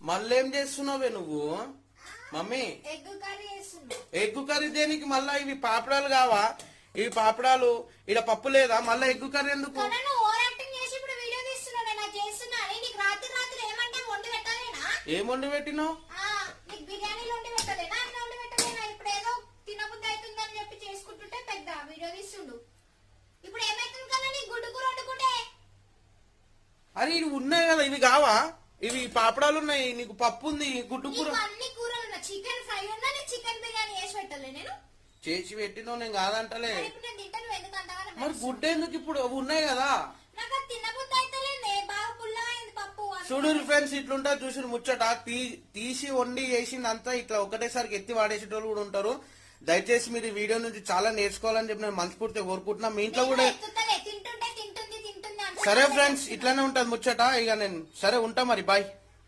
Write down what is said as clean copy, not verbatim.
మళ్ళేం చేస్తున్నావే నువ్వు? Mummy egg curry దేనికి? మళ్ళా ఇవి పాపడాలు కావా? ఇవి పాపడాలు ఇడ పప్పు లేదా? మళ్ళా ఎగ్గు కర్రీ ఎందుకు? ఏం వండి పెట్టినావు? అరే ఇవి ఉన్నాయి కదా, ఇవి కావా? ఇవి పాపడాలు ఉన్నాయి, నీకు పప్పు ఉంది, గుడ్డు కూర చేసి పెట్టినావు. నేను కాదంటలే, మరి గుడ్డు ఎందుకు? ఇప్పుడు ఉన్నాయి కదా. చూడు ఫ్రెండ్స్, ఇట్లుంటా చూసి ముచ్చట తీసి వండి చేసింది అంతా ఇట్లా ఒకటేసారికి ఎత్తి వాడేసేటోళ్ళు కూడా ఉంటారు. దయచేసి మీరు ఈ వీడియో నుంచి చాలా నేర్చుకోవాలని చెప్పి నేను మనస్ఫూర్తిగా కోరుకుంటున్నా. మీ ఇంట్లో కూడా సరే ఫ్రెండ్స్, ఇట్లానే ఉంటది ముచ్చట. ఇక నేను సరే ఉంటా మరి, బాయ్.